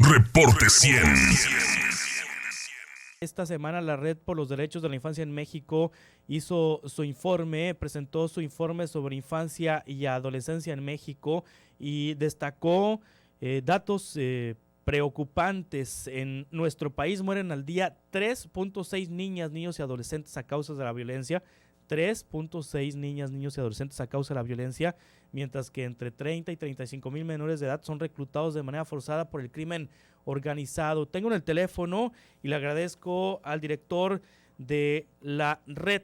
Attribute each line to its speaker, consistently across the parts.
Speaker 1: Reporte 100.
Speaker 2: Esta semana la Red por los Derechos de la Infancia en México presentó su informe sobre infancia y adolescencia en México y destacó datos preocupantes. En nuestro país mueren al día 3.6 niñas, niños y adolescentes a causa de la violencia. 3.6 niñas, niños y adolescentes a causa de la violencia, mientras que entre 30 y 35 mil menores de edad son reclutados de manera forzada por el crimen organizado. Tengo en el teléfono y le agradezco al director de la Red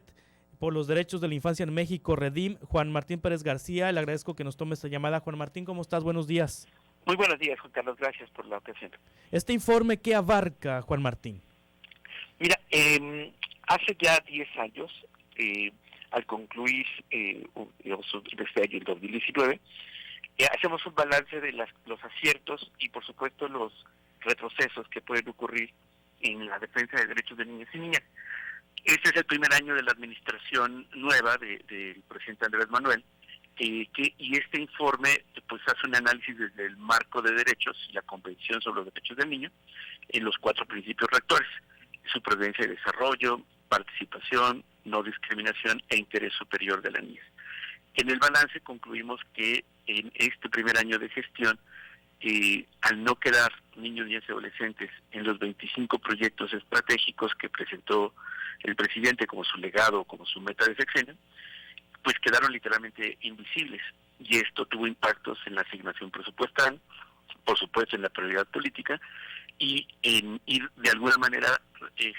Speaker 2: por los Derechos de la Infancia en México, Redim, Juan Martín Pérez García. Le agradezco que nos tome esta llamada. Juan Martín, ¿cómo estás? Buenos días.
Speaker 3: Muy buenos días, Juan Carlos. Gracias por la ocasión.
Speaker 2: Este informe, ¿qué abarca, Juan Martín?
Speaker 3: Mira, hace ya 10 años, al concluir este año, el 2019, hacemos un balance de los aciertos y, por supuesto, los retrocesos que pueden ocurrir en la defensa de derechos de niños y niñas. Este es el primer año de la administración nueva del presidente Andrés Manuel, y este informe pues hace un análisis desde el marco de derechos y la Convención sobre los Derechos del Niño en los 4 principios rectores: supervivencia y desarrollo, participación, no discriminación e interés superior de la niñez. En el balance concluimos que en este primer año de gestión, al no quedar niños, niñas y adolescentes en los 25 proyectos estratégicos que presentó el presidente como su legado, como su meta de sexenio, pues quedaron literalmente invisibles, y esto tuvo impactos en la asignación presupuestal, por supuesto en la prioridad política, y en ir de alguna manera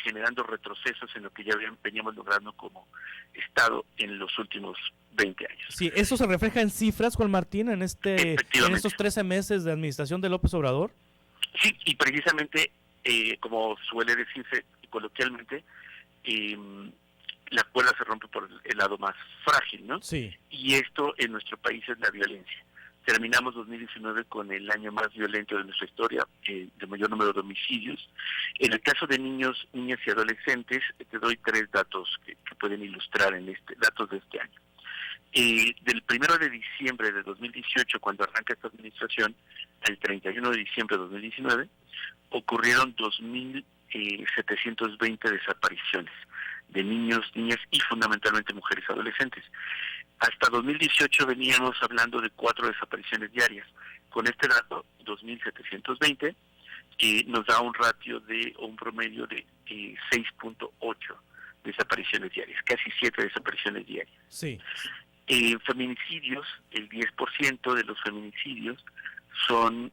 Speaker 3: generando retrocesos en lo que ya veníamos logrando como Estado en los últimos 20 años.
Speaker 2: Sí, ¿eso se refleja en cifras, Juan Martín, en estos 13 meses de administración de López Obrador?
Speaker 3: Sí, y precisamente, como suele decirse coloquialmente, la cuerda se rompe por el lado más frágil, ¿no?
Speaker 2: Sí.
Speaker 3: Y esto en nuestro país es la violencia. Terminamos 2019 con el año más violento de nuestra historia, de mayor número de homicidios. En el caso de niños, niñas y adolescentes, te doy 3 datos que pueden ilustrar datos de este año. Del 1 de diciembre de 2018, cuando arranca esta administración, al 31 de diciembre de 2019, ocurrieron 2.720 desapariciones de niños, niñas y fundamentalmente mujeres y adolescentes. Hasta 2018 veníamos hablando de 4 desapariciones diarias. Con este dato, 2.720, nos da un ratio un promedio de 6.8 desapariciones diarias, casi 7 desapariciones diarias.
Speaker 2: Sí.
Speaker 3: Feminicidios, el 10% de los feminicidios son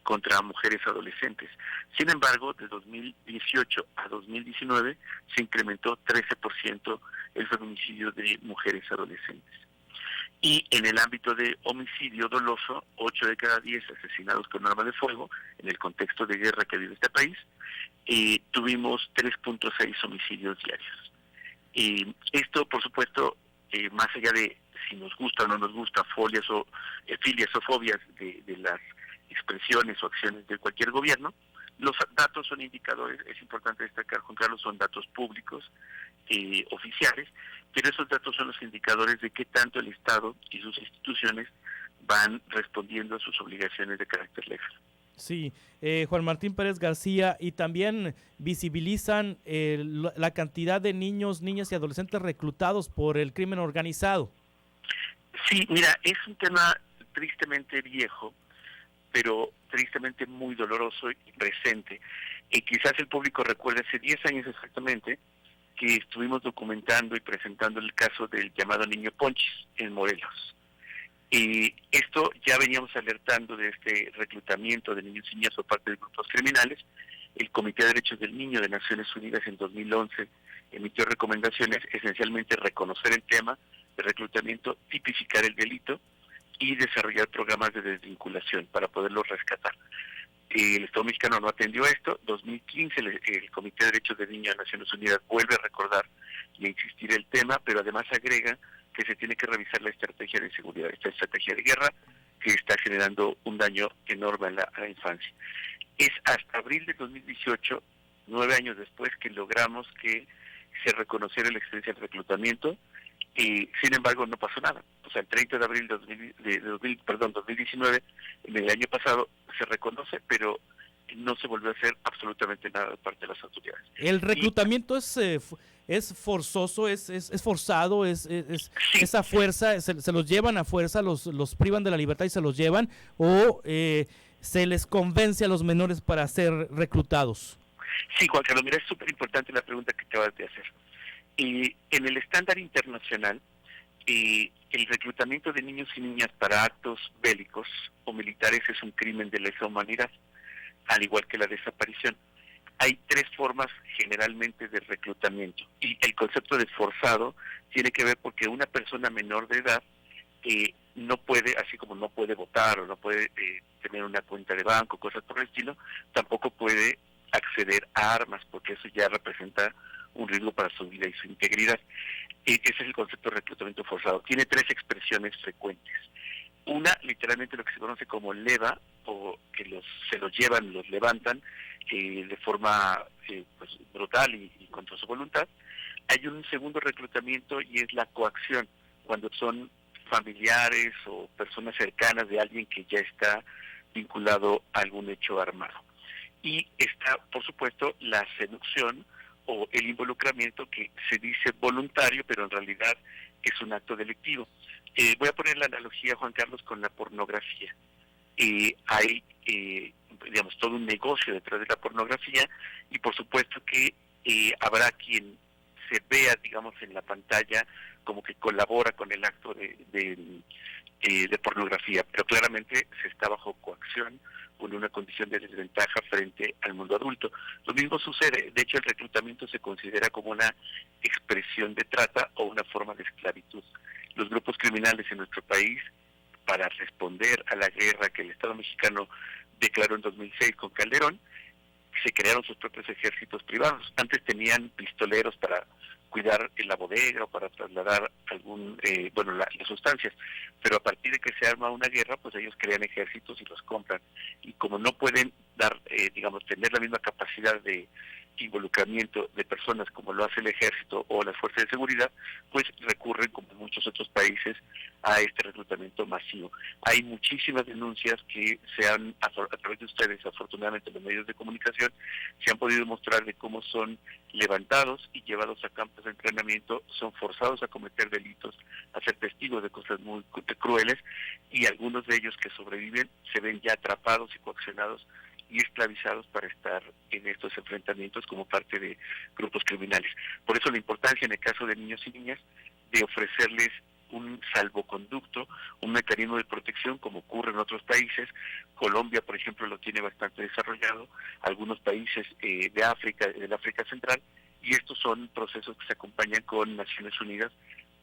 Speaker 3: contra mujeres adolescentes. Sin embargo, de 2018 a 2019 se incrementó 13% el feminicidio de mujeres adolescentes. Y en el ámbito de homicidio doloso, 8 de cada 10 asesinados con arma de fuego, en el contexto de guerra que vive este país, tuvimos 3.6 homicidios diarios. Esto, por supuesto, más allá de si nos gusta o no nos gusta, filias o fobias de las expresiones o acciones de cualquier gobierno, los datos son indicadores. Es importante destacar, Juan Carlos, son datos públicos, oficiales, pero esos datos son los indicadores de qué tanto el Estado y sus instituciones van respondiendo a sus obligaciones de carácter legal.
Speaker 2: Sí, Juan Martín Pérez García, y también visibilizan la cantidad de niños, niñas y adolescentes reclutados por el crimen organizado.
Speaker 3: Sí, mira, es un tema tristemente viejo, pero tristemente muy doloroso y presente. Quizás el público recuerde hace 10 años exactamente que estuvimos documentando y presentando el caso del llamado niño Ponchis en Morelos. Esto ya veníamos alertando de este reclutamiento de niños y niñas por parte de grupos criminales. El Comité de Derechos del Niño de Naciones Unidas en 2011 emitió recomendaciones, esencialmente reconocer el tema de reclutamiento, tipificar el delito y desarrollar programas de desvinculación para poderlos rescatar. El Estado mexicano no atendió esto. 2015 el Comité de Derechos del Niño de Naciones Unidas vuelve a recordar y a insistir el tema, pero además agrega que se tiene que revisar la estrategia de seguridad, esta estrategia de guerra que está generando un daño enorme a la infancia. Es hasta abril de 2018, 9 años después, que logramos que se reconociera la existencia del reclutamiento. Sin embargo, no pasó nada. O sea, el 30 de abril de 2019, en el año pasado, se reconoce, pero no se volvió a hacer absolutamente nada de parte de las autoridades.
Speaker 2: El reclutamiento es forzoso, es forzado,
Speaker 3: Sí,
Speaker 2: esa fuerza, se los llevan a fuerza, los privan de la libertad y se los llevan, o se les convence a los menores para ser reclutados.
Speaker 3: sí, Juan Carlos, mira, es súper importante la pregunta que acabas de hacer. En el estándar internacional, el reclutamiento de niños y niñas para actos bélicos o militares es un crimen de lesa humanidad, al igual que la desaparición. Hay tres formas generalmente de reclutamiento, y el concepto de forzado tiene que ver porque una persona menor de edad no puede, así como no puede votar o no puede tener una cuenta de banco, cosas por el estilo, tampoco puede acceder a armas, porque eso ya representa un riesgo para su vida y su integridad. Ese es el concepto de reclutamiento forzado. Tiene tres expresiones frecuentes. Una, literalmente lo que se conoce como leva, o que se los llevan, los levantan de forma pues, brutal y contra su voluntad. Hay un segundo reclutamiento y es la coacción, cuando son familiares o personas cercanas de alguien que ya está vinculado a algún hecho armado. Y está, por supuesto, la seducción o el involucramiento, que se dice voluntario, pero en realidad es un acto delictivo. Voy a poner la analogía, Juan Carlos, con la pornografía. Hay, digamos, todo un negocio detrás de la pornografía, y por supuesto que habrá quien se vea, digamos, en la pantalla como que colabora con el acto de pornografía, pero claramente se está bajo coacción, con una condición de desventaja frente al mundo adulto. Lo mismo sucede, de hecho el reclutamiento se considera como una expresión de trata o una forma de esclavitud. Los grupos criminales en nuestro país, para responder a la guerra que el Estado mexicano declaró en 2006 con Calderón, se crearon sus propios ejércitos privados. Antes tenían pistoleros para cuidar en la bodega o para trasladar las sustancias, pero a partir de que se arma una guerra, pues ellos crean ejércitos y los compran, y como no pueden tener la misma capacidad de involucramiento de personas como lo hace el ejército o las fuerzas de seguridad, pues recurren, como en muchos otros países, a este reclutamiento masivo. Hay muchísimas denuncias que a través de ustedes, afortunadamente los medios de comunicación, se han podido mostrar de cómo son levantados y llevados a campos de entrenamiento, son forzados a cometer delitos, a ser testigos de cosas muy crueles, y algunos de ellos que sobreviven se ven ya atrapados y coaccionados y esclavizados para estar en estos enfrentamientos como parte de grupos criminales. Por eso la importancia en el caso de niños y niñas de ofrecerles un salvoconducto, un mecanismo de protección como ocurre en otros países. Colombia, por ejemplo, lo tiene bastante desarrollado, algunos países del África Central, y estos son procesos que se acompañan con Naciones Unidas,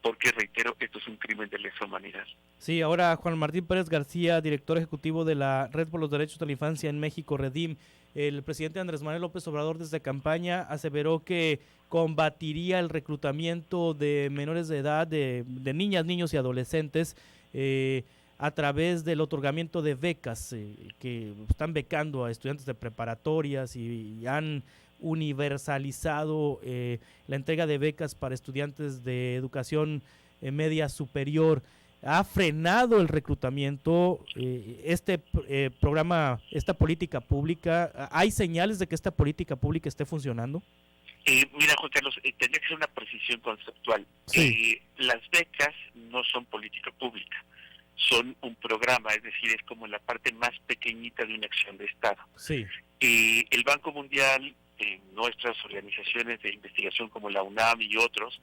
Speaker 3: porque, reitero, esto es un crimen de lesa humanidad.
Speaker 2: Sí, ahora Juan Martín Pérez García, director ejecutivo de la Red por los Derechos de la Infancia en México, REDIM. El presidente Andrés Manuel López Obrador desde campaña aseveró que combatiría el reclutamiento de menores de edad, de niñas, niños y adolescentes a través del otorgamiento de becas que están becando a estudiantes de preparatorias y han universalizado la entrega de becas para estudiantes de educación media superior. ¿Ha frenado el reclutamiento programa, esta política pública? ¿Hay señales de que esta política pública esté funcionando?
Speaker 3: Mira, Juan Carlos, tendría que ser una precisión conceptual.
Speaker 2: Sí.
Speaker 3: Las becas no son política pública, son un programa, es decir, es como la parte más pequeñita de una acción de Estado.
Speaker 2: Sí.
Speaker 3: El Banco Mundial, nuestras organizaciones de investigación como la UNAM y otros,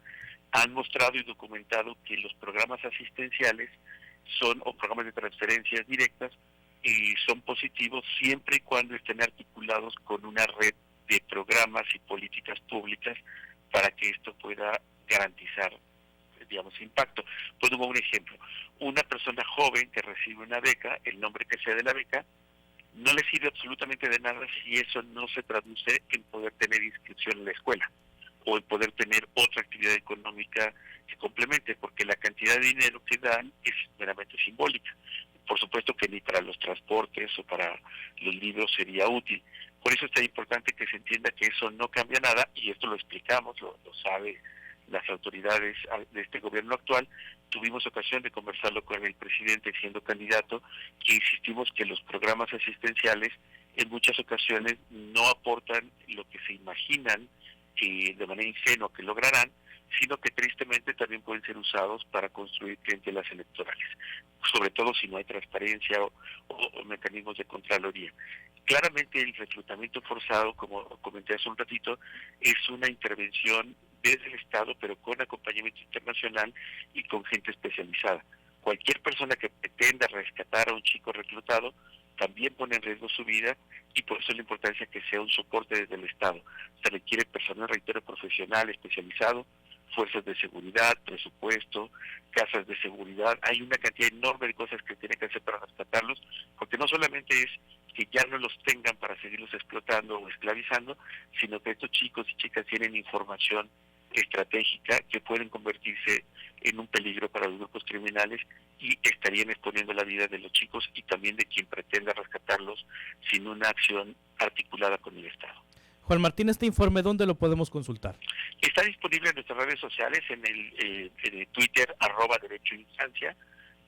Speaker 3: han mostrado y documentado que los programas asistenciales o programas de transferencias directas son positivos siempre y cuando estén articulados con una red de programas y políticas públicas para que esto pueda garantizar, digamos, impacto. Pongo un ejemplo. Una persona joven que recibe una beca, el nombre que sea de la beca, no le sirve absolutamente de nada si eso no se traduce en poder tener inscripción en la escuela o en poder tener otra actividad económica que complemente, porque la cantidad de dinero que dan es meramente simbólica. Por supuesto que ni para los transportes o para los libros sería útil. Por eso es tan importante que se entienda que eso no cambia nada, y esto lo explicamos, lo sabe las autoridades de este gobierno actual. Tuvimos ocasión de conversarlo con el presidente siendo candidato, que insistimos que los programas asistenciales en muchas ocasiones no aportan lo que se imaginan de manera ingenua que lograrán, sino que tristemente también pueden ser usados para construir clientelas electorales, sobre todo si no hay transparencia o mecanismos de contraloría. Claramente el reclutamiento forzado, como comenté hace un ratito, es una intervención desde el Estado, pero con acompañamiento internacional y con gente especializada. Cualquier persona que pretenda rescatar a un chico reclutado también pone en riesgo su vida, y por eso la importancia que sea un soporte desde el Estado. Se requiere personal, reitero, profesional, especializado, fuerzas de seguridad, presupuesto, casas de seguridad. Hay una cantidad enorme de cosas que tienen que hacer para rescatarlos, porque no solamente es que ya no los tengan para seguirlos explotando o esclavizando, sino que estos chicos y chicas tienen información estratégica que pueden convertirse en un peligro para los grupos criminales y estarían exponiendo la vida de los chicos y también de quien pretenda rescatarlos sin una acción articulada con el Estado.
Speaker 2: Juan Martín, este informe, ¿dónde lo podemos consultar?
Speaker 3: Está disponible en nuestras redes sociales, en el Twitter, @derechoinfancia,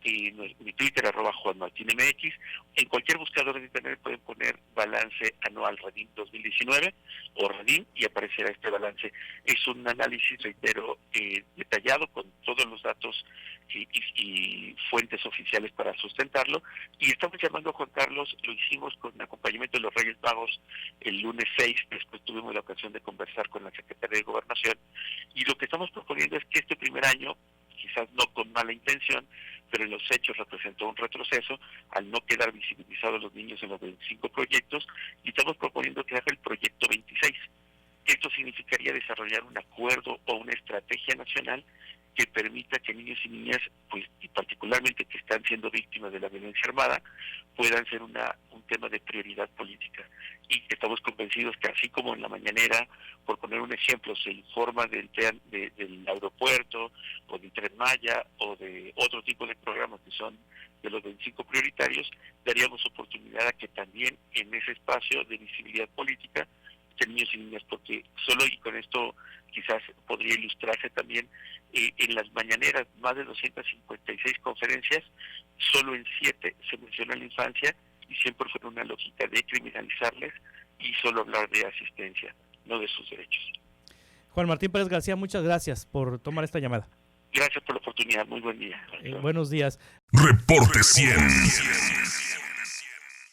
Speaker 3: y mi Twitter, @JuanMartinMX. En cualquier buscador de internet pueden poner balance anual RADIM 2019 o RADIM y aparecerá este balance. Es un análisis, reitero, detallado con todos los datos y fuentes oficiales para sustentarlo. Y estamos llamando a Juan Carlos, lo hicimos con acompañamiento de los Reyes Magos el lunes 6, después tuvimos la ocasión de conversar con la Secretaría de Gobernación, y lo que estamos proponiendo es que este primer año, quizás no con mala intención, pero en los hechos representó un retroceso al no quedar visibilizados los niños en los 25 proyectos, y estamos proponiendo que haga el proyecto 26. Esto significaría desarrollar un acuerdo o una estrategia nacional que permita que niños y niñas, pues, y particularmente que están siendo víctimas de la violencia armada, puedan ser un tema de prioridad política. Y estamos convencidos que así como en la mañanera, por poner un ejemplo, se informa del aeropuerto o del Tren Maya o de otro tipo de programas que son de los 25 prioritarios, daríamos oportunidad a que también en ese espacio de visibilidad política de niños y niñas, porque solo, y con esto quizás podría ilustrarse también, en las mañaneras, más de 256 conferencias, solo en 7 se menciona la infancia, y siempre fue una lógica de criminalizarles y solo hablar de asistencia, no de sus derechos.
Speaker 2: Juan Martín Pérez García, muchas gracias por tomar esta llamada.
Speaker 3: Gracias por la oportunidad, muy buen día.
Speaker 2: Buenos días.
Speaker 1: Reporte 100.